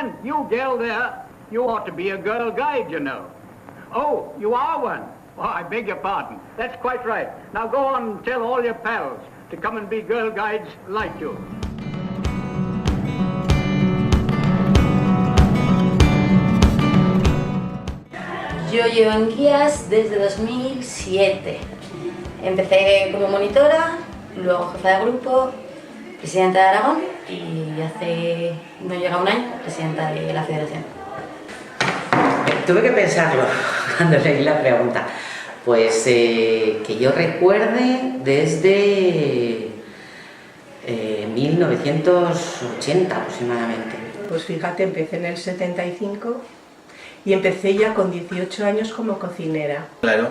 man, you girl there, you ought to be a girl guide, you know. Oh, you are one? Oh, I beg your pardon. That's quite right. Now go on and tell all your pals to come and be girl guides like you. Yo llevo en guías desde 2007. Empecé como monitora, luego jefa de grupo, presidenta de Aragón y hace no llega un año presidenta de la federación. Tuve que pensarlo cuando leí la pregunta. Pues que yo recuerde desde 1980 aproximadamente. Pues fíjate, empecé en el 75 y empecé ya con 18 años como cocinera. Claro,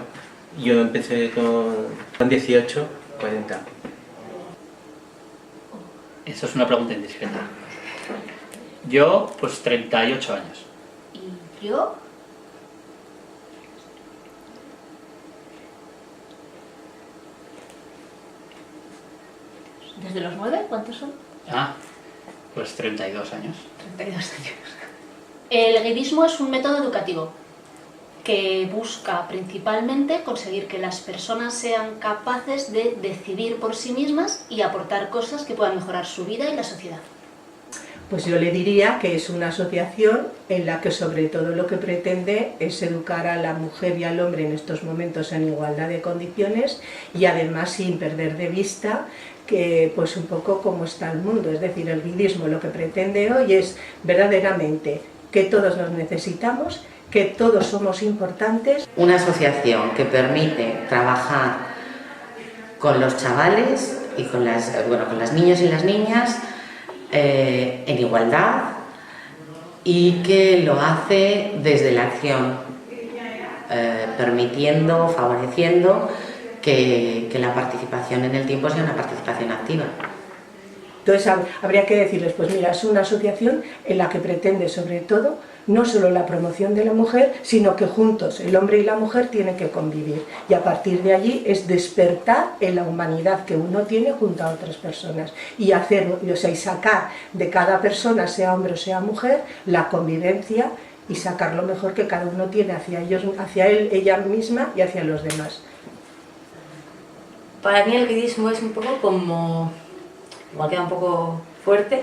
yo empecé con 18, 40. Eso es una pregunta indiscreta. Yo, pues 38 años. ¿Y yo? ¿Desde los 9? ¿Cuántos son? Ah, pues 32 años. 32 años. El guidismo es un método educativo que busca principalmente conseguir que las personas sean capaces de decidir por sí mismas y aportar cosas que puedan mejorar su vida y la sociedad. Pues yo le diría que es una asociación en la que sobre todo lo que pretende es educar a la mujer y al hombre en estos momentos en igualdad de condiciones y además sin perder de vista que pues un poco cómo está el mundo. Es decir, el guidismo lo que pretende hoy es verdaderamente que todos nos necesitamos, que todos somos importantes. Una asociación que permite trabajar con los chavales y con las niñas y las niñas en igualdad y que lo hace desde la acción, permitiendo, favoreciendo que la participación en el tiempo sea una participación activa. Entonces habría que decirles, pues mira, es una asociación en la que pretende sobre todo no solo la promoción de la mujer, sino que juntos el hombre y la mujer tienen que convivir y a partir de allí es despertar en la humanidad que uno tiene junto a otras personas y hacer, o sea, y sacar de cada persona, sea hombre o sea mujer, la convivencia y sacar lo mejor que cada uno tiene hacia ellos, hacia él, ella misma y hacia los demás. Para mí el guidismo es un poco como, igual queda un poco fuerte,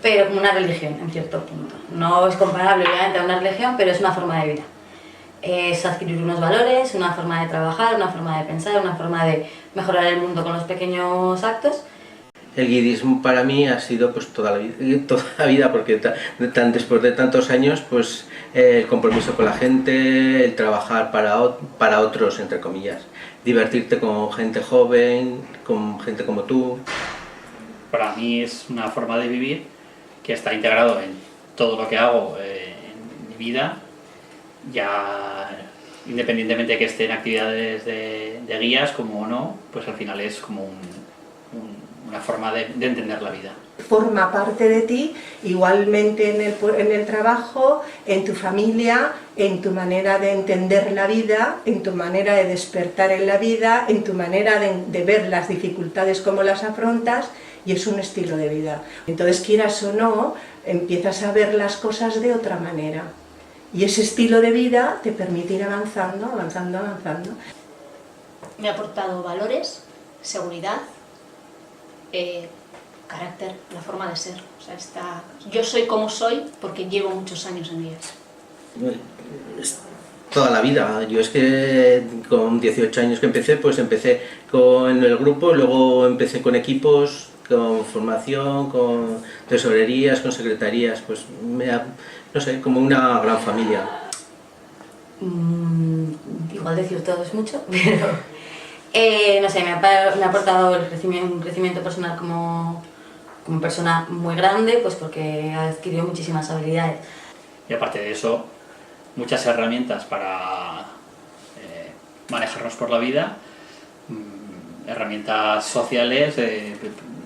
pero como una religión en cierto punto. No es comparable obviamente a una religión, pero es una forma de vida. Es adquirir unos valores, una forma de trabajar, una forma de pensar, una forma de mejorar el mundo con los pequeños actos. El guidismo para mí ha sido pues toda la vida porque después de tantos años pues el compromiso con la gente, el trabajar para otros, entre comillas, divertirte con gente joven, con gente como tú. Para mí es una forma de vivir que está integrado en todo lo que hago en mi vida, ya independientemente de que esté en actividades de guías como no, pues al final es como una forma de entender la vida. Forma parte de ti, igualmente en el trabajo, en tu familia, en tu manera de entender la vida, en tu manera de despertar en la vida, en tu manera de ver las dificultades, cómo las afrontas, y es un estilo de vida. Entonces, quieras o no, empiezas a ver las cosas de otra manera. Y ese estilo de vida te permite ir avanzando, avanzando, avanzando. Me ha aportado valores, seguridad, carácter, la forma de ser. O sea, yo soy como soy porque llevo muchos años en guías. Toda la vida. Yo es que con 18 años que empecé, pues empecé con el grupo, luego empecé con equipos, con formación, con tesorerías, con secretarías, pues no sé, como una gran familia. Igual decir todo es mucho, pero no sé, me ha aportado un crecimiento personal como persona muy grande, pues porque he adquirido muchísimas habilidades. Y aparte de eso, muchas herramientas para manejarnos por la vida, herramientas sociales,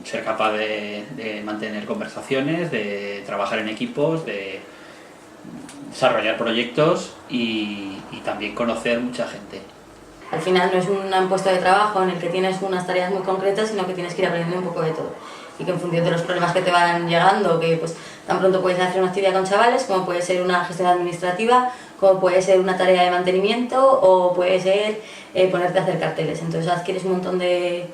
ser capaz de mantener conversaciones, de trabajar en equipos, de desarrollar proyectos y también conocer mucha gente. Al final no es un puesto de trabajo en el que tienes unas tareas muy concretas, sino que tienes que ir aprendiendo un poco de todo. Y que en función de los problemas que te van llegando, que pues Tan pronto puedes hacer una actividad con chavales, como puede ser una gestión administrativa, como puede ser una tarea de mantenimiento o puede ser ponerte a hacer carteles. Entonces adquieres un montón de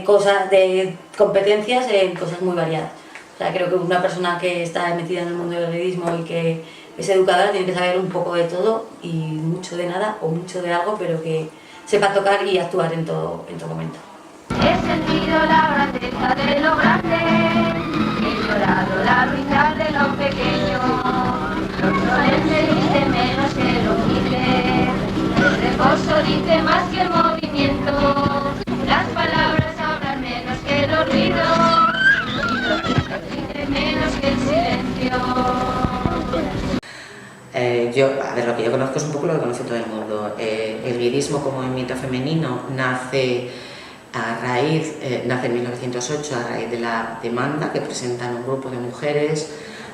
cosas, de competencias en cosas muy variadas. O sea, creo que una persona que está metida en el mundo del guidismo y que es educadora tiene que saber un poco de todo y mucho de nada o mucho de algo, pero que sepa tocar y actuar en todo momento. He sentido la grandeza de lo grande, he llorado la ruindad de lo pequeño, lo solemne dice menos que lo humilde, el reposo dice más que el movimiento, las palabras hablan menos que los ruidos, y lo que dice menos que el silencio. Lo que yo conozco es un poco lo que conoce todo el mundo. El guidismo como movimiento femenino nace en 1908 a raíz de la demanda que presentan un grupo de mujeres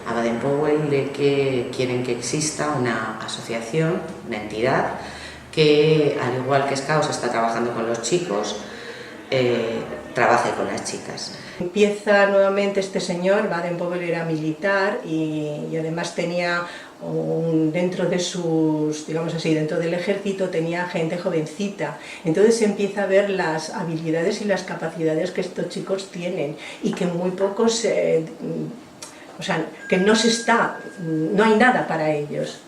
a Baden-Powell de que quieren que exista una asociación, una entidad que, al igual que Scouts está trabajando con los chicos, trabaje con las chicas. Empieza nuevamente este señor, Baden-Powell era militar y además tenía dentro de sus, digamos así, dentro del ejército tenía gente jovencita. Entonces se empieza a ver las habilidades y las capacidades que estos chicos tienen y que muy pocos, o sea, que no hay nada para ellos.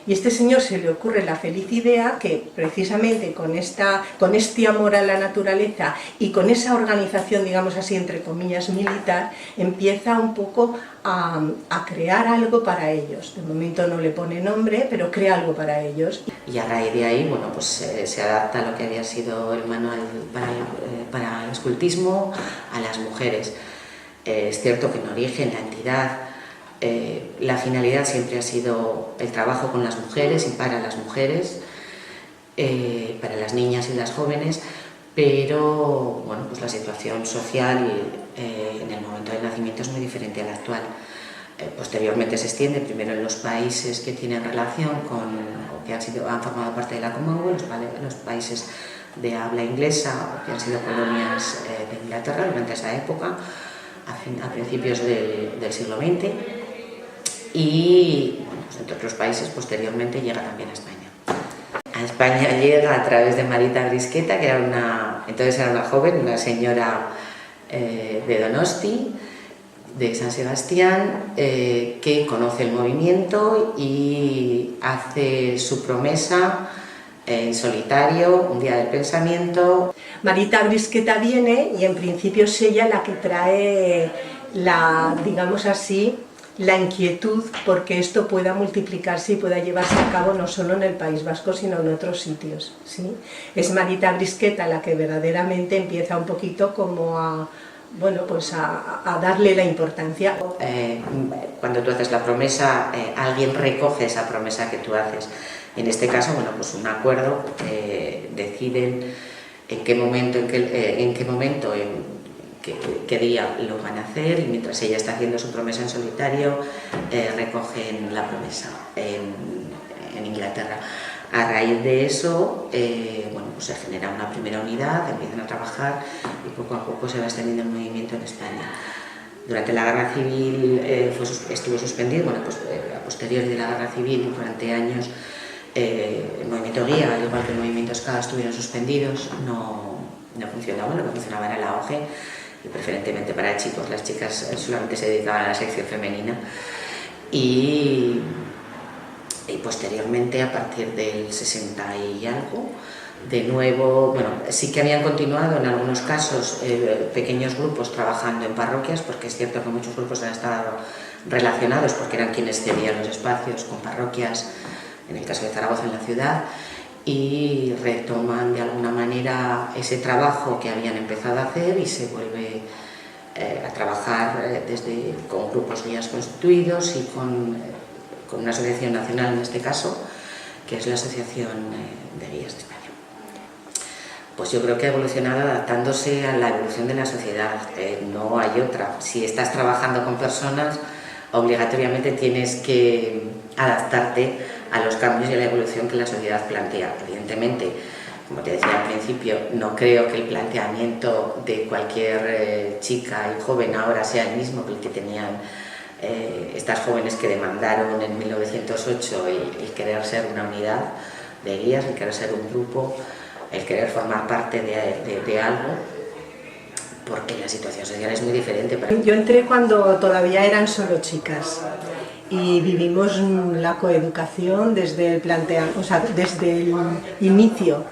Y a este señor se le ocurre la feliz idea que precisamente con este amor a la naturaleza y con esa organización, digamos así, entre comillas, militar, empieza un poco a crear algo para ellos. De momento no le pone nombre, pero crea algo para ellos. Y a raíz de ahí, bueno, pues se adapta a lo que había sido el manual para el escultismo a las mujeres. Es cierto que en origen la entidad, la finalidad siempre ha sido el trabajo con las mujeres y para las mujeres, para las niñas y las jóvenes, pero bueno, pues la situación social en el momento del nacimiento es muy diferente a la actual. Posteriormente se extiende primero en los países que tienen relación con, o que han formado parte de la Commonwealth, los países de habla inglesa o que han sido colonias de Inglaterra durante esa época, a principios del siglo XX. Y bueno, pues entre otros países posteriormente llega también a España. A España llega a través de Marita Brisqueta, que entonces era una joven, una señora de Donosti, de San Sebastián, que conoce el movimiento y hace su promesa en solitario, un día del pensamiento. Marita Brisqueta viene y en principio es ella la que trae digamos así, la inquietud porque esto pueda multiplicarse y pueda llevarse a cabo no solo en el País Vasco sino en otros sitios, ¿sí? Es Marita Brisqueta la que verdaderamente empieza un poquito como a darle la importancia. Cuando tú haces la promesa, alguien recoge esa promesa que tú haces. En este caso, bueno, pues un acuerdo, deciden en qué momento, qué día lo van a hacer, y mientras ella está haciendo su promesa en solitario, recogen la promesa en Inglaterra. A raíz de eso, bueno, pues se genera una primera unidad, empiezan a trabajar y poco a poco se va extendiendo el movimiento en España. Durante la Guerra Civil estuvo suspendido, bueno, pues a posteriori de la Guerra Civil, durante años, el movimiento guía, al igual que el movimiento Ska, estuvieron suspendidos, no funcionaban, lo que funcionaba era el auge, y preferentemente para chicos. Las chicas solamente se dedicaban a la sección femenina y posteriormente, a partir del 60 y algo, de nuevo, bueno, sí que habían continuado en algunos casos pequeños grupos trabajando en parroquias, porque es cierto que muchos grupos han estado relacionados porque eran quienes cedían los espacios con parroquias, en el caso de Zaragoza en la ciudad, y retoman de alguna manera ese trabajo que habían empezado a hacer y se vuelve a trabajar con grupos guías constituidos y con una asociación nacional en este caso, que es la Asociación de Guías de España. Pues yo creo que ha evolucionado adaptándose a la evolución de la sociedad, no hay otra. Si estás trabajando con personas, obligatoriamente tienes que adaptarte a los cambios y a la evolución que la sociedad plantea. Evidentemente, como te decía al principio, no creo que el planteamiento de cualquier chica y joven ahora sea el mismo que el que tenían estas jóvenes que demandaron en 1908 el querer ser una unidad de guías, el querer ser un grupo, el querer formar parte de algo, porque la situación social es muy diferente. Yo entré cuando todavía eran solo chicas y vivimos la coeducación desde desde el inicio.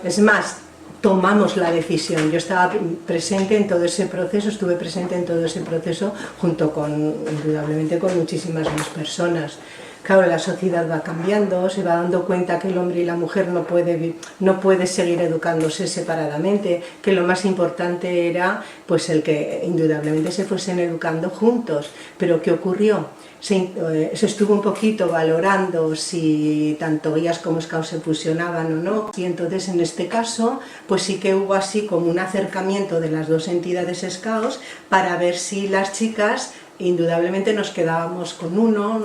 Es más, tomamos la decisión. Yo estaba presente en todo ese proceso, estuve presente en todo ese proceso junto con, indudablemente, con muchísimas más personas. Claro, la sociedad va cambiando, se va dando cuenta que el hombre y la mujer no puede seguir educándose separadamente, que lo más importante era pues el que indudablemente se fuesen educando juntos. Pero ¿qué ocurrió? Se estuvo un poquito valorando si tanto guías como scouts se fusionaban o no, y entonces en este caso pues sí que hubo así como un acercamiento de las dos entidades scouts para ver si las chicas indudablemente nos quedábamos con uno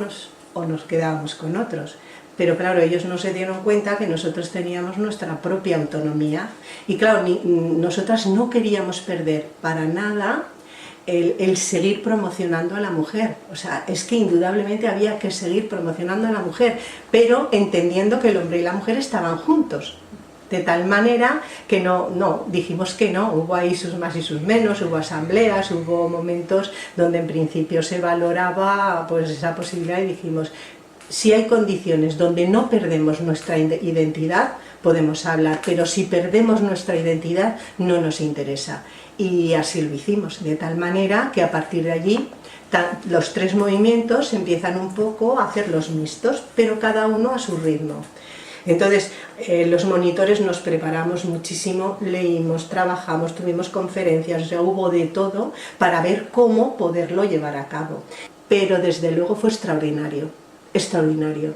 o nos quedábamos con otros. Pero claro, ellos no se dieron cuenta que nosotros teníamos nuestra propia autonomía y claro, nosotras no queríamos perder para nada el seguir promocionando a la mujer. O sea, es que indudablemente había que seguir promocionando a la mujer, pero entendiendo que el hombre y la mujer estaban juntos. De tal manera que dijimos que no, hubo ahí sus más y sus menos, hubo asambleas, hubo momentos donde en principio se valoraba pues esa posibilidad y dijimos, si hay condiciones donde no perdemos nuestra identidad, podemos hablar, pero si perdemos nuestra identidad no nos interesa. Y así lo hicimos, de tal manera que a partir de allí los tres movimientos empiezan un poco a hacerlos mixtos, pero cada uno a su ritmo. Entonces, los monitores nos preparamos muchísimo, leímos, trabajamos, tuvimos conferencias, o sea, hubo de todo para ver cómo poderlo llevar a cabo. Pero desde luego fue extraordinario, extraordinario.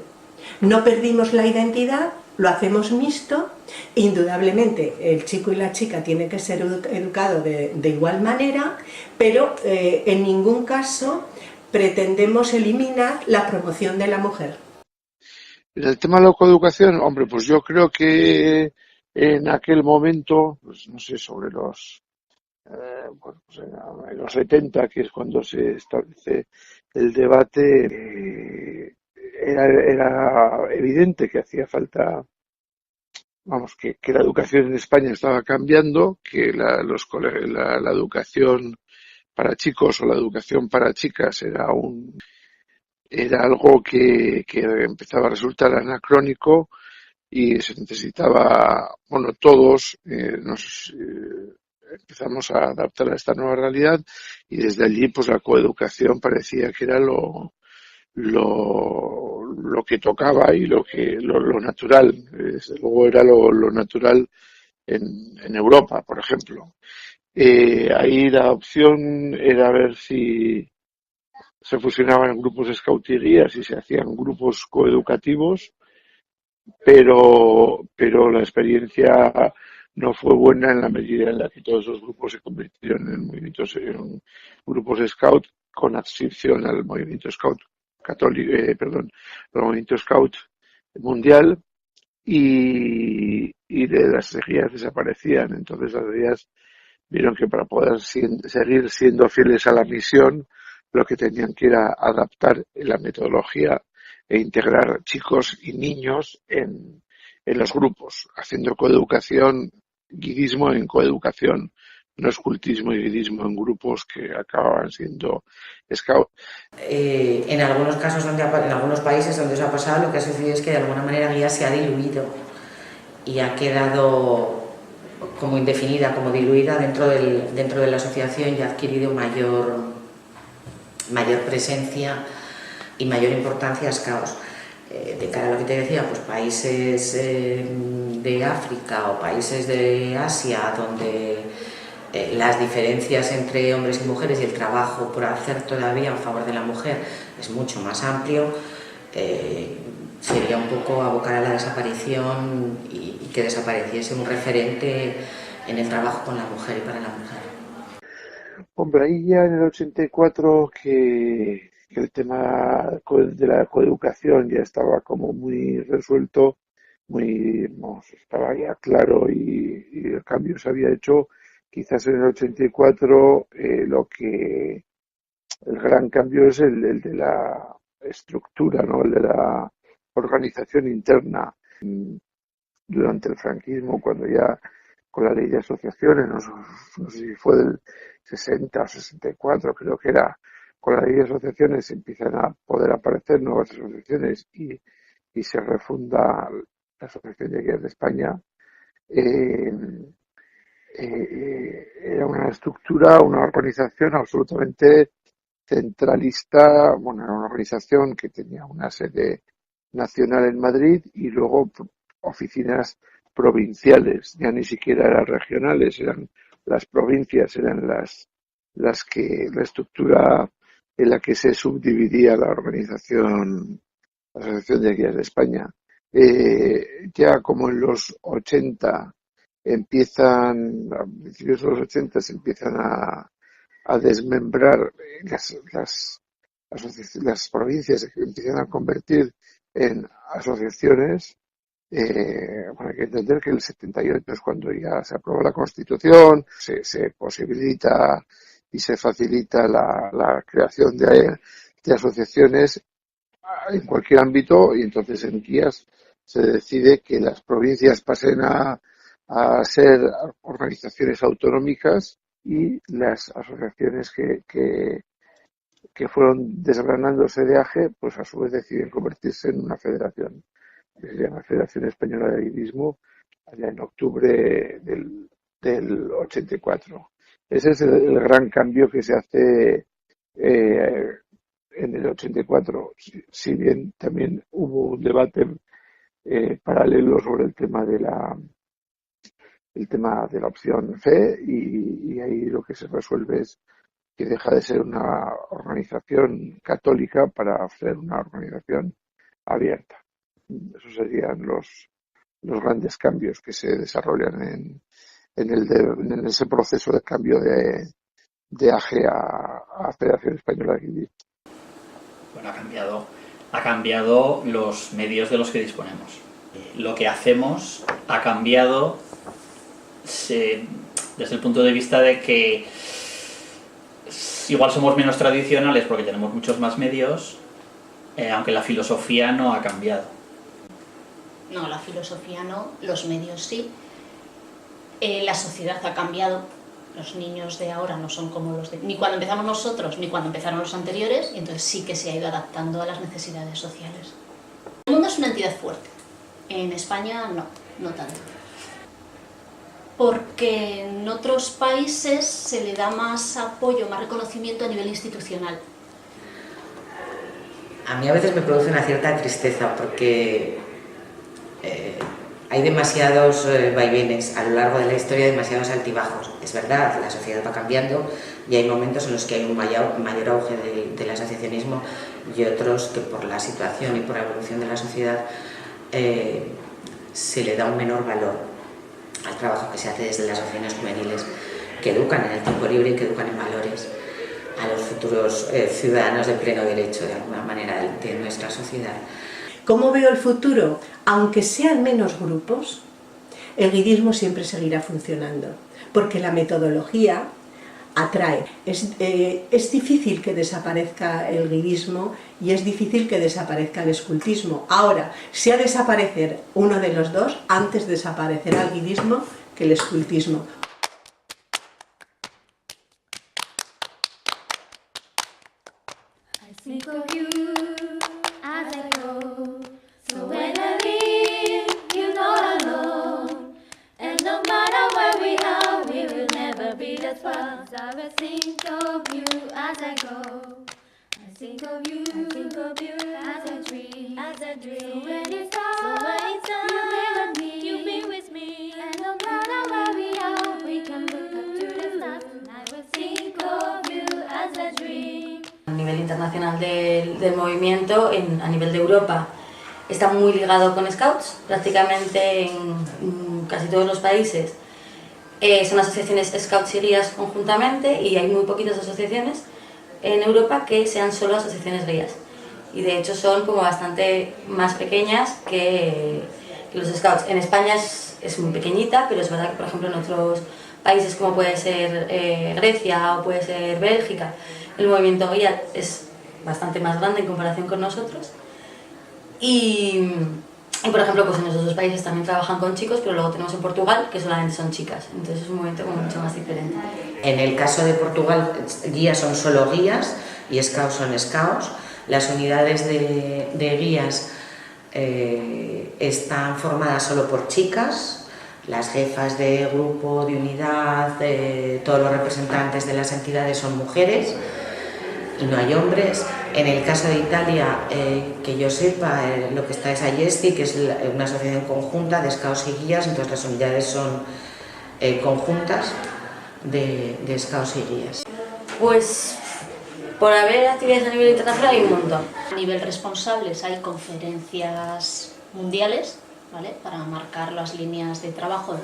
No perdimos la identidad, lo hacemos mixto, indudablemente el chico y la chica tienen que ser educados de igual manera, pero en ningún caso pretendemos eliminar la promoción de la mujer. En el tema de la coeducación, hombre, pues yo creo que en aquel momento, pues no sé, sobre los, pues en los 70, que es cuando se establece el debate, era evidente que hacía falta, vamos, que la educación en España estaba cambiando, que la educación para chicos o la educación para chicas era algo que empezaba a resultar anacrónico y se necesitaba, bueno, todos nos empezamos a adaptar a esta nueva realidad y desde allí pues la coeducación parecía que era lo que tocaba y lo natural. Desde luego era lo natural en Europa, por ejemplo. Ahí la opción era ver si se fusionaban grupos scout y guías y se hacían grupos coeducativos, pero la experiencia no fue buena en la medida en la que todos esos grupos se convirtieron en grupos scout con adscripción al movimiento scout católico, al movimiento scout mundial y de las guías desaparecían. Entonces las guías vieron que para poder seguir siendo fieles a la misión, lo que tenían que era adaptar la metodología e integrar chicos y niños en los grupos, haciendo coeducación, guidismo en coeducación, no escultismo y guidismo en grupos que acababan siendo scout. En algunos casos, en algunos países donde eso ha pasado, lo que ha sucedido es que de alguna manera guía se ha diluido y ha quedado como indefinida, como diluida dentro de la asociación y ha adquirido mayor presencia y mayor importancia a scouts. De cara a lo que te decía, pues países de África o países de Asia donde las diferencias entre hombres y mujeres y el trabajo por hacer todavía en favor de la mujer es mucho más amplio, sería un poco abocar a la desaparición y que desapareciese un referente en el trabajo con la mujer y para la mujer. Hombre, ahí ya en el 84 que el tema de la coeducación ya estaba como muy resuelto, estaba ya claro y el cambio se había hecho. Quizás en el 84 lo que El gran cambio es el de la estructura, ¿no? El de la organización interna. Durante el franquismo, cuando ya con la ley de asociaciones, no sé si fue del 60 o 64, creo que era, con la ley de asociaciones empiezan a poder aparecer nuevas asociaciones y se refunda la Asociación de Guías de España. Era una estructura, una organización absolutamente centralista, bueno, era una organización que tenía una sede nacional en Madrid y luego oficinas provinciales, ya ni siquiera eran regionales, eran las provincias, eran la estructura en la que se subdividía la organización, la Asociación de Guías de España. Ya como en los 80 empiezan, a principios de los 80 se empiezan a desmembrar las provincias, se empiezan a convertir en asociaciones. Bueno, hay que entender que el 78 es cuando ya se aprueba la Constitución, se posibilita y se facilita la creación de asociaciones en cualquier ámbito, y entonces en guías se decide que las provincias pasen a ser organizaciones autonómicas y las asociaciones que fueron desgranándose de AGE, pues a su vez deciden convertirse en una federación, que se llama Federación Española de Guidismo, allá en octubre del 84. Ese es el gran cambio que se hace en el 84, si bien también hubo un debate paralelo sobre el tema de la opción fe, y ahí lo que se resuelve es que deja de ser una organización católica para ser una organización abierta. Esos serían los grandes cambios que se desarrollan en ese proceso de cambio de AGE a Federación Española de Guidismo. Bueno, ha cambiado los medios de los que disponemos. Lo que hacemos ha cambiado desde el punto de vista de que igual somos menos tradicionales porque tenemos muchos más medios, aunque la filosofía no ha cambiado. No, la filosofía no, los medios sí. La sociedad ha cambiado. Los niños de ahora no son como los de... ni cuando empezamos nosotros, ni cuando empezaron los anteriores, y entonces sí que se ha ido adaptando a las necesidades sociales. El mundo es una entidad fuerte. En España no tanto. Porque en otros países se le da más apoyo, más reconocimiento a nivel institucional. A mí a veces me produce una cierta tristeza porque hay demasiados vaivenes a lo largo de la historia, demasiados altibajos. Es verdad, la sociedad va cambiando y hay momentos en los que hay un mayor auge del asociacionismo y otros que por la situación y por la evolución de la sociedad se le da un menor valor al trabajo que se hace desde las asociaciones juveniles, que educan en el tiempo libre y que educan en valores a los futuros ciudadanos de pleno derecho, de alguna manera, de nuestra sociedad. ¿Cómo veo el futuro? Aunque sean menos grupos, el guidismo siempre seguirá funcionando, porque la metodología atrae. Es difícil que desaparezca el guidismo y es difícil que desaparezca el escultismo. Ahora, si ha de desaparecer uno de los dos, antes desaparecerá el guidismo que el escultismo. A nivel internacional del movimiento, a nivel de Europa, está muy ligado con Scouts, prácticamente en casi todos los países. Son asociaciones Scouts y guías conjuntamente, y hay muy poquitas asociaciones en Europa que sean solo asociaciones guías. Y de hecho son como bastante más pequeñas que los Scouts. En España es muy pequeñita, pero es verdad que por ejemplo en otros países como puede ser Grecia o puede ser Bélgica, el movimiento guía es bastante más grande en comparación con nosotros. Y por ejemplo, pues en esos dos países también trabajan con chicos, pero luego tenemos en Portugal que solamente son chicas, entonces es un movimiento como mucho más diferente. En el caso de Portugal, guías son solo guías y scouts son scouts. Las unidades de guías están formadas solo por chicas, las jefas de grupo, de unidad, todos los representantes de las entidades son mujeres y no hay hombres. En el caso de Italia, que yo sepa, lo que está es Ayesti, que es una asociación conjunta de scouts y guías, entonces las unidades son conjuntas de scouts y guías. Pues por haber actividades a nivel internacional hay un montón. A nivel responsables hay conferencias mundiales, ¿vale?, para marcar las líneas de trabajo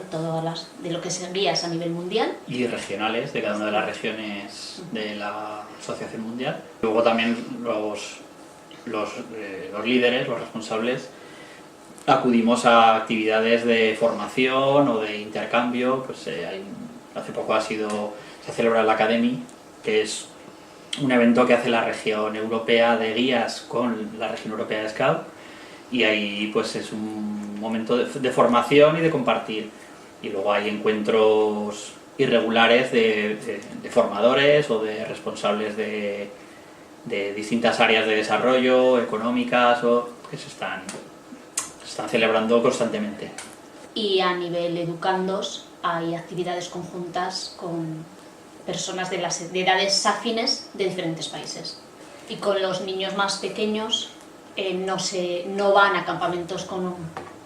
de lo que se guías a nivel mundial. Y regionales de cada una de las regiones de la Asociación Mundial. Luego también los líderes, los responsables, acudimos a actividades de formación o de intercambio. Pues hace poco se celebra la Academy, que es un evento que hace la región europea de guías con la región europea de Scout, y ahí pues es un momento de formación y de compartir. Y luego hay encuentros irregulares de formadores o de responsables de distintas áreas de desarrollo, económicas, o que se están celebrando constantemente. Y a nivel educandos hay actividades conjuntas con personas de edades afines de diferentes países. Y con los niños más pequeños no van a campamentos con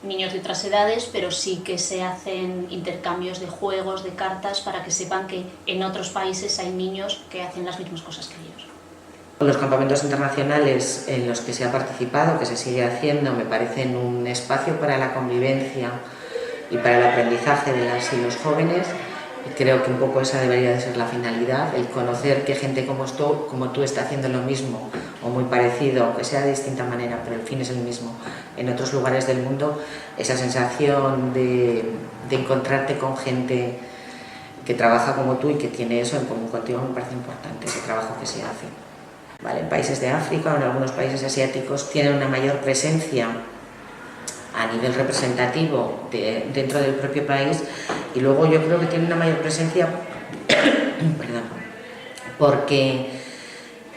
niños de otras edades, pero sí que se hacen intercambios de juegos, de cartas, para que sepan que en otros países hay niños que hacen las mismas cosas que ellos. Los campamentos internacionales en los que se ha participado, que se sigue haciendo, me parecen un espacio para la convivencia y para el aprendizaje de las y los jóvenes, y creo que un poco esa debería de ser la finalidad, el conocer que gente como tú está haciendo lo mismo o muy parecido, aunque sea de distinta manera, pero el fin es el mismo, en otros lugares del mundo. Esa sensación de encontrarte con gente que trabaja como tú y que tiene eso en común contigo me parece importante, ese trabajo que se hace. ¿Vale? En países de África o en algunos países asiáticos tienen una mayor presencia a nivel representativo dentro del propio país, y luego yo creo que tienen una mayor presencia perdón, porque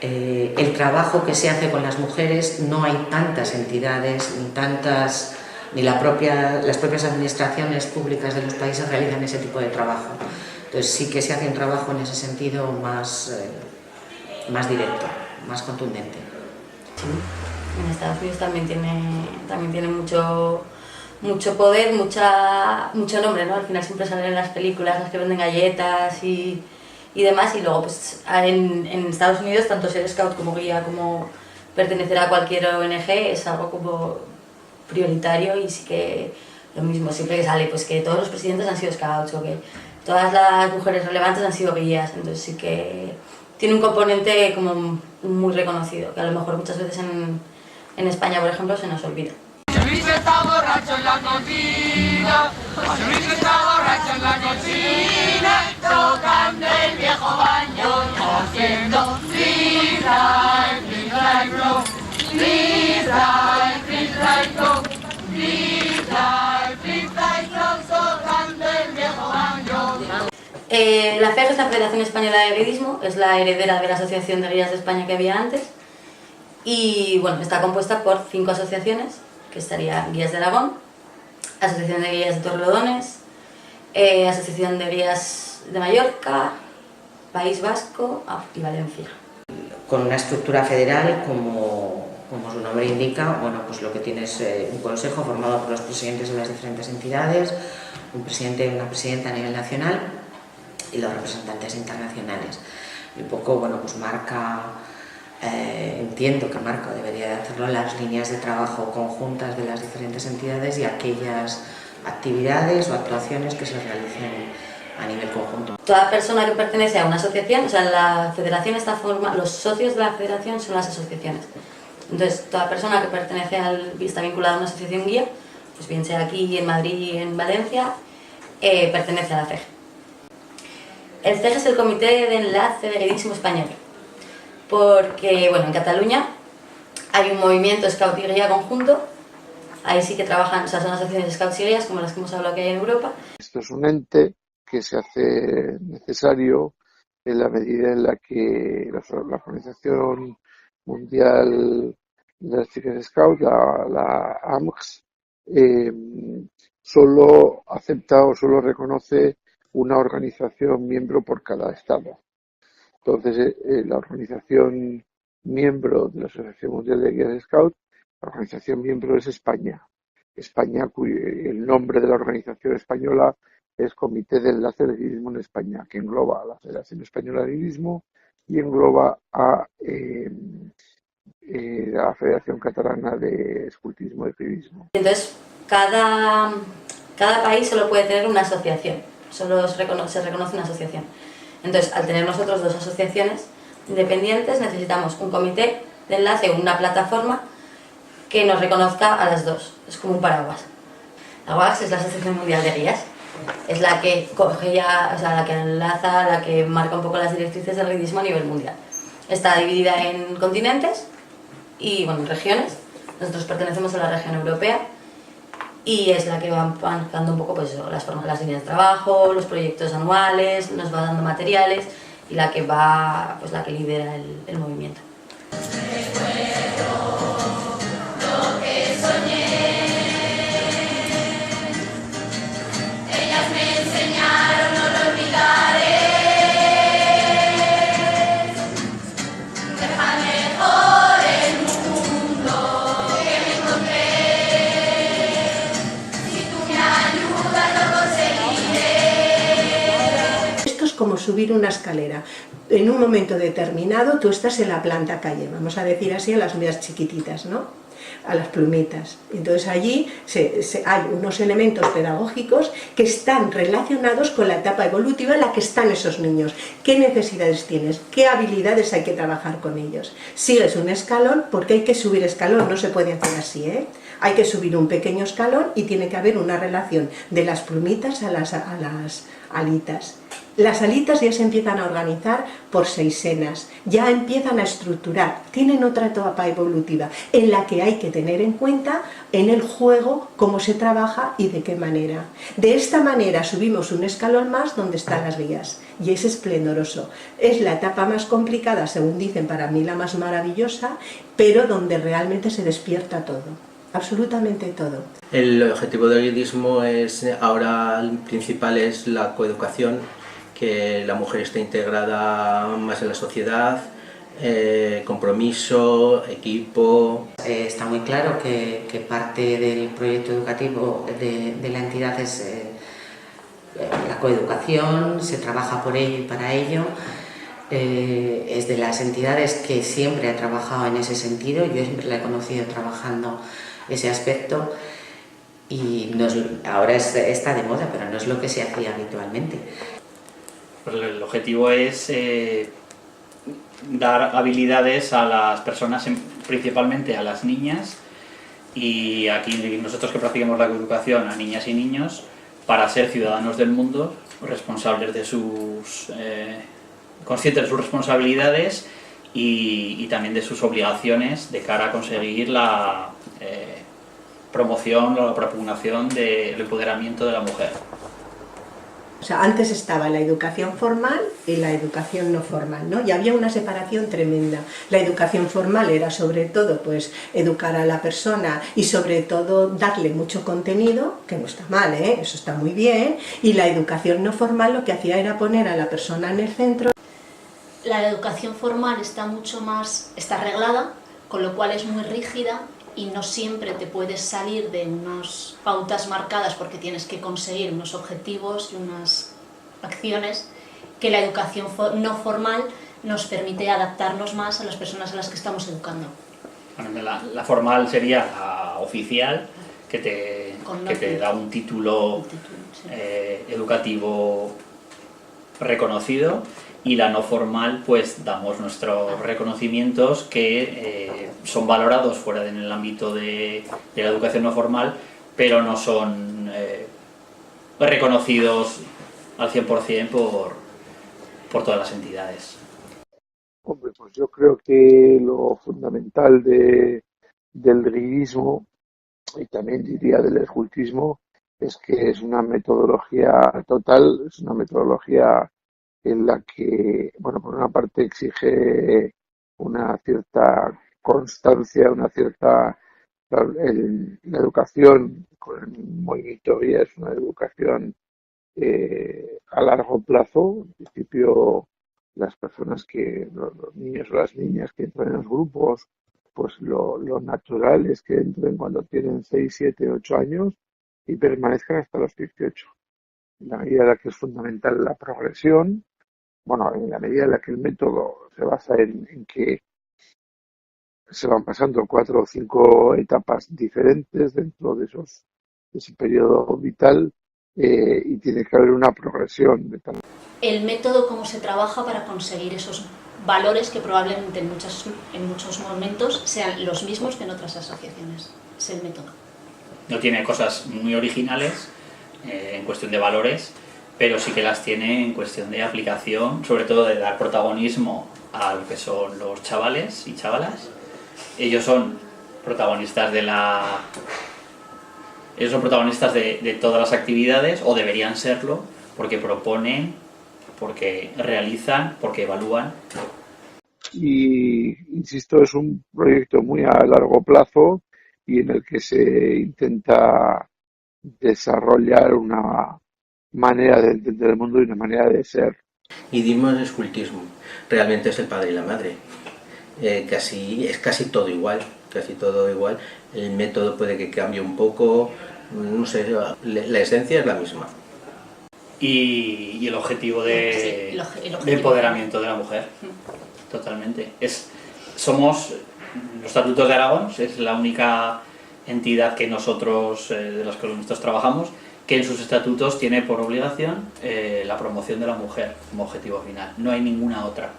el trabajo que se hace con las mujeres, no hay tantas entidades ni las propias administraciones públicas de los países realizan ese tipo de trabajo. Entonces sí que se hace un trabajo en ese sentido más directo, más contundente. Sí. En Estados Unidos también tiene mucho poder, mucho nombre, ¿no? Al final siempre salen en las películas las que venden galletas y demás, y luego pues en Estados Unidos tanto ser scout como guía como pertenecer a cualquier ONG es algo como prioritario, y sí que lo mismo, siempre que sale pues que todos los presidentes han sido scouts o que todas las mujeres relevantes han sido guías, entonces sí que tiene un componente como muy reconocido, que a lo mejor muchas veces en España, por ejemplo, se nos olvida. Luis está borracho en la cocina, Luis está borracho en la cocina, tocando el viejo baño, haciendo freestyle, freestyle flow, freestyle, freestyle flow, freestyle, freestyle flow, tocando el viejo baño. La FEG es la Federación Española de Guidismo, es la heredera de la Asociación de Guías de España que había antes, y bueno, está compuesta por 5 asociaciones, que estaría Guías de Aragón, Asociación de Guías de Torrelodones, Asociación de Guías de Mallorca, País Vasco y Valencia. Con una estructura federal, como su nombre indica, bueno, pues lo que tiene es un consejo formado por los presidentes de las diferentes entidades, un presidente y una presidenta a nivel nacional y los representantes internacionales. Y un poco, bueno, pues entiendo que marca, debería de hacerlo, las líneas de trabajo conjuntas de las diferentes entidades y aquellas actividades o actuaciones que se realicen a nivel conjunto. Toda persona que pertenece a una asociación, o sea, la federación está formada, los socios de la federación son las asociaciones. Entonces, toda persona que pertenece está vinculada a una asociación guía, pues bien sea aquí en Madrid y en Valencia, pertenece a la FEG. El CEG es el Comité de Enlace de Guidismo Español, porque, bueno, en Cataluña hay un movimiento Scout y Guía conjunto, ahí sí que trabajan, o sea, son asociaciones Scouts y Guías, como las que hemos hablado que hay en Europa. Esto es un ente que se hace necesario en la medida en la que la Organización Mundial de las Chicas Scout, la AMGS, solo acepta o solo reconoce una organización miembro por cada estado. Entonces, la organización miembro de la Asociación Mundial de Guías Scout, la organización miembro es España. España, el nombre de la organización española es Comité de Enlace de Guidismo en España, que engloba a la Federación Española de Guidismo y engloba a la Federación Catalana de Escultismo y Guidismo. Entonces, cada país solo puede tener una asociación, solo se reconoce una asociación. Entonces, al tener nosotros dos asociaciones independientes, necesitamos un comité de enlace o una plataforma que nos reconozca a las dos. Es como un paraguas. La WAGS es la Asociación Mundial de Guías. Es la que coge ya, o sea, la que enlaza, la que marca un poco las directrices del guidismo a nivel mundial. Está dividida en continentes y, bueno, en regiones. Nosotros pertenecemos a la región europea y es la que va marcando un poco pues, las líneas de trabajo, los proyectos anuales, nos va dando materiales y la que va, pues la que lidera el movimiento. Como subir una escalera. En un momento determinado tú estás en la planta calle, vamos a decir así, a las medias chiquititas, ¿no? A las plumitas. Entonces allí hay unos elementos pedagógicos que están relacionados con la etapa evolutiva en la que están esos niños. ¿Qué necesidades tienes? ¿Qué habilidades hay que trabajar con ellos? Sigues un escalón porque hay que subir escalón, no se puede hacer así, ¿eh? Hay que subir un pequeño escalón y tiene que haber una relación de las plumitas a las alitas. Las alitas ya se empiezan a organizar por seisenas, ya empiezan a estructurar, tienen otra etapa evolutiva en la que hay que tener en cuenta en el juego cómo se trabaja y de qué manera. De esta manera subimos un escalón más donde están las guías y es esplendoroso. Es la etapa más complicada, según dicen, para mí la más maravillosa, pero donde realmente se despierta todo. Absolutamente todo. El objetivo del guidismo es, ahora el principal es la coeducación, que la mujer esté integrada más en la sociedad, compromiso, equipo. Está muy claro que parte del proyecto educativo de la entidad es la coeducación, se trabaja por ello y para ello. Es de las entidades que siempre ha trabajado en ese sentido, yo siempre la he conocido trabajando ese aspecto y ahora está de moda, pero no es lo que se hacía habitualmente. Pues el objetivo es dar habilidades a las personas, principalmente a las niñas, y aquí nosotros que practicamos la coeducación a niñas y niños, para ser ciudadanos del mundo, responsables de conscientes de sus responsabilidades y también de sus obligaciones de cara a conseguir la promoción o la propugnación del empoderamiento de la mujer. O sea, antes estaba la educación formal y la educación no formal, ¿no? Y había una separación tremenda. La educación formal era sobre todo pues educar a la persona y sobre todo darle mucho contenido, que no está mal, ¿eh? Eso está muy bien, y la educación no formal lo que hacía era poner a la persona en el centro. La educación formal está reglada, con lo cual es muy rígida y no siempre te puedes salir de unas pautas marcadas porque tienes que conseguir unos objetivos y unas acciones que la educación no formal nos permite adaptarnos más a las personas a las que estamos educando. Bueno, la formal sería la oficial, que te da un título educativo reconocido, y la no formal pues damos nuestros reconocimientos que son valorados fuera en el ámbito de la educación no formal, pero no son reconocidos al 100% por todas las entidades. Hombre, pues yo creo que lo fundamental del riguismo, y también diría del escultismo, es que es una metodología total, es una metodología en la que, bueno, por una parte exige una cierta constancia, una cierta... La educación con el movimiento guía es una educación a largo plazo. En principio, las personas los niños o las niñas que entran en los grupos, pues lo natural es que entren cuando tienen 6, 7, 8 años y permanezcan hasta los 18. En la medida en la que es fundamental la progresión, bueno, en la medida en la que el método se basa en que se van pasando 4 o 5 etapas diferentes dentro de ese periodo vital, y tiene que haber una progresión de tal. El método, cómo se trabaja para conseguir esos valores que probablemente en muchos momentos sean los mismos que en otras asociaciones. Es el método. No tiene cosas muy originales en cuestión de valores, pero sí que las tiene en cuestión de aplicación, sobre todo de dar protagonismo a lo que son los chavales y chavalas. Ellos son protagonistas de todas las actividades, o deberían serlo, porque proponen, porque realizan, porque evalúan. Y, insisto, es un proyecto muy a largo plazo y en el que se intenta desarrollar una manera de entender el mundo y una manera de ser. Y dimos escultismo, realmente es el padre y la madre. Es casi todo igual, el método puede que cambie un poco, no sé, la esencia es la misma. Y el objetivo de empoderamiento de la mujer, totalmente. Somos los Estatutos de Aragón, es la única entidad que nosotros, de las que nosotros trabajamos, que en sus estatutos tiene por obligación la promoción de la mujer como objetivo final. No hay ninguna otra.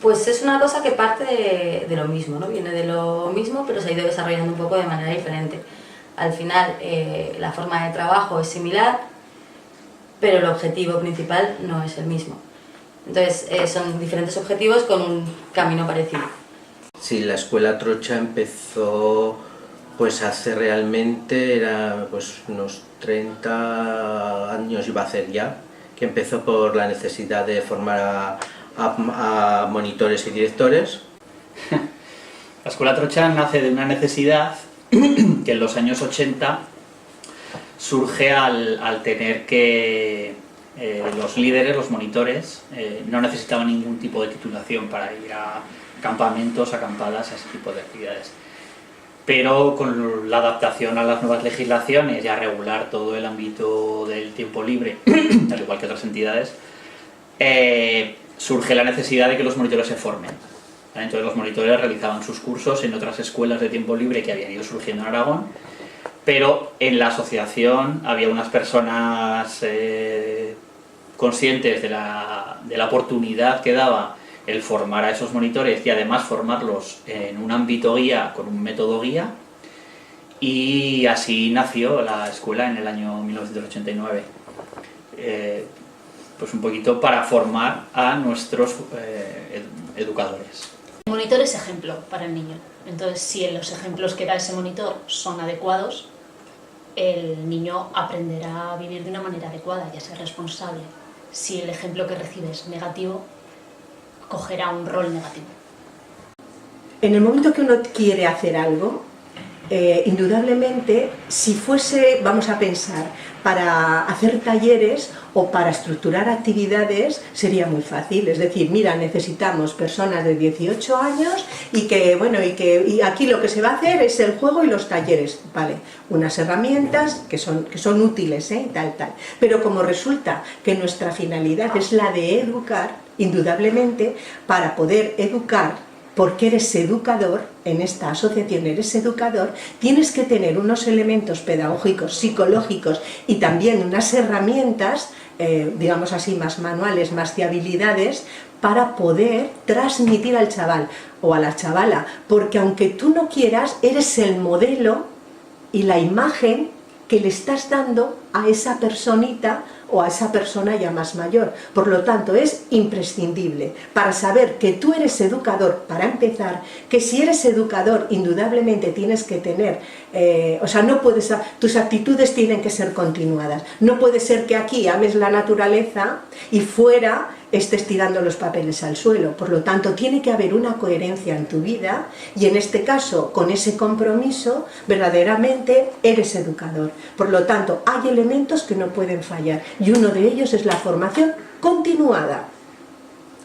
Pues es una cosa que parte de lo mismo, ¿no? Viene de lo mismo, pero se ha ido desarrollando un poco de manera diferente. Al final, la forma de trabajo es similar, pero el objetivo principal no es el mismo. Entonces, son diferentes objetivos con un camino parecido. Sí, la escuela Trocha empezó pues hace realmente, era pues unos 30 años iba a hacer ya, que empezó por la necesidad de formar a monitores y directores. La escuela Trocha nace de una necesidad que en los años 80 surge al tener que los líderes, los monitores, no necesitaban ningún tipo de titulación para ir a campamentos, acampadas, a ese tipo de actividades. Pero con la adaptación a las nuevas legislaciones y a regular todo el ámbito del tiempo libre, al igual que otras entidades, surge la necesidad de que los monitores se formen. Entonces los monitores realizaban sus cursos en otras escuelas de tiempo libre que habían ido surgiendo en Aragón, pero en la asociación había unas personas conscientes de la oportunidad que daba el formar a esos monitores y además formarlos en un ámbito guía, con un método guía, y así nació la escuela en el año 1989. Pues un poquito para formar a nuestros educadores. El monitor es ejemplo para el niño. Entonces, si los ejemplos que da ese monitor son adecuados, el niño aprenderá a vivir de una manera adecuada y a ser responsable. Si el ejemplo que recibe es negativo, cogerá un rol negativo. En el momento que uno quiere hacer algo, indudablemente, si fuese, vamos a pensar, para hacer talleres o para estructurar actividades sería muy fácil. Es decir, mira, necesitamos personas de 18 años y aquí lo que se va a hacer es el juego y los talleres, vale, unas herramientas que son útiles, tal. Pero como resulta que nuestra finalidad es la de educar, indudablemente, para poder educar, porque eres educador, en esta asociación eres educador, tienes que tener unos elementos pedagógicos, psicológicos y también unas herramientas, digamos así, más manuales, más de habilidades, para poder transmitir al chaval o a la chavala, porque aunque tú no quieras, eres el modelo y la imagen que le estás dando a esa personita o a esa persona ya más mayor. Por lo tanto, es imprescindible para saber que tú eres educador, para empezar, que si eres educador, indudablemente tienes que tener, no puedes, tus actitudes tienen que ser continuadas. No puede ser que aquí ames la naturaleza y fuera estés tirando los papeles al suelo. Por lo tanto, tiene que haber una coherencia en tu vida y en este caso, con ese compromiso, verdaderamente eres educador. Por lo tanto, hay elementos que no pueden fallar y uno de ellos es la formación continuada.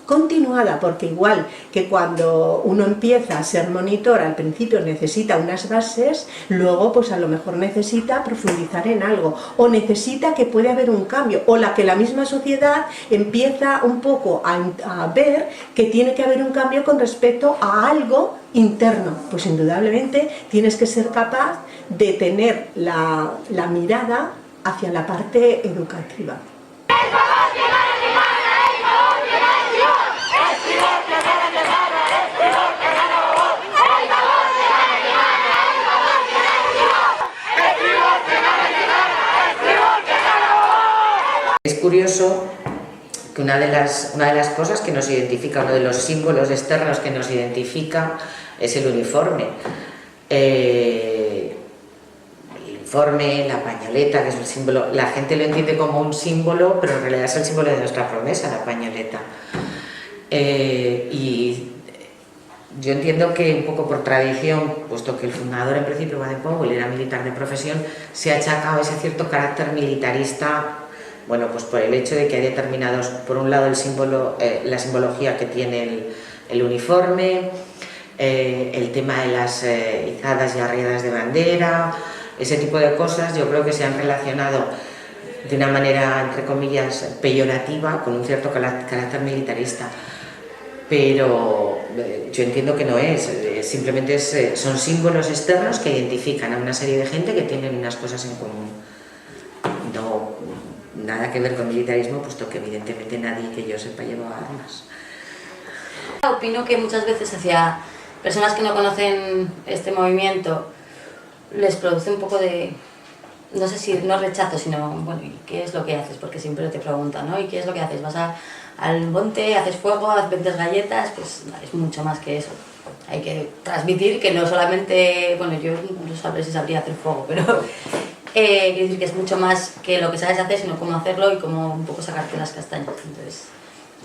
Continuada, porque igual que cuando uno empieza a ser monitor, al principio necesita unas bases, luego pues a lo mejor necesita profundizar en algo, o necesita que puede haber un cambio, o la misma sociedad empieza un poco a ver que tiene que haber un cambio con respecto a algo interno. Pues indudablemente tienes que ser capaz de tener la mirada hacia la parte educativa. Es curioso que una de las cosas que nos identifica, uno de los símbolos externos que nos identifica es el uniforme. El uniforme, la pañoleta, que es un símbolo, la gente lo entiende como un símbolo, pero en realidad es el símbolo de nuestra promesa, la pañoleta. Y yo entiendo que un poco por tradición, puesto que el fundador en principio Baden-Powell era militar de profesión, se ha achacado ese cierto carácter militarista. Bueno, pues por el hecho de que hay determinados, por un lado la simbología que tiene el uniforme, el tema de las izadas y arriadas de bandera, ese tipo de cosas, yo creo que se han relacionado de una manera, entre comillas, peyorativa con un cierto carácter militarista. Pero yo entiendo que no es, simplemente son símbolos externos que identifican a una serie de gente que tienen unas cosas en común. No nada que ver con militarismo, puesto que evidentemente nadie que yo sepa lleva armas. Opino que muchas veces hacia personas que no conocen este movimiento les produce un poco de, no sé si no rechazo, sino, bueno, ¿y qué es lo que haces? Porque siempre te preguntan, ¿no? ¿Y qué es lo que haces? ¿Vas al monte, haces fuego, vendes galletas? Pues es mucho más que eso. Hay que transmitir que no solamente, bueno, yo no sabré si sabría hacer fuego, pero quiero decir que es mucho más que lo que sabes hacer, sino cómo hacerlo y cómo un poco sacarte las castañas. Entonces,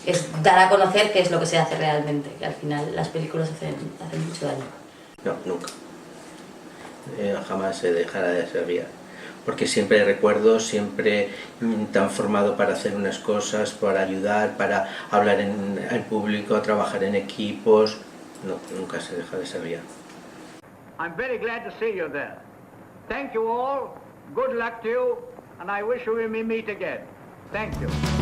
es dar a conocer qué es lo que se hace realmente, que al final las películas hacen mucho daño. No, nunca. Jamás se dejará de ser guía. Porque siempre recuerdo, siempre tan formado para hacer unas cosas, para ayudar, para hablar en público, trabajar en equipos. No, nunca se deja de ser guía. I'm very glad to see you there. Thank you all, good luck to you, and I wish we may meet again. Thank you.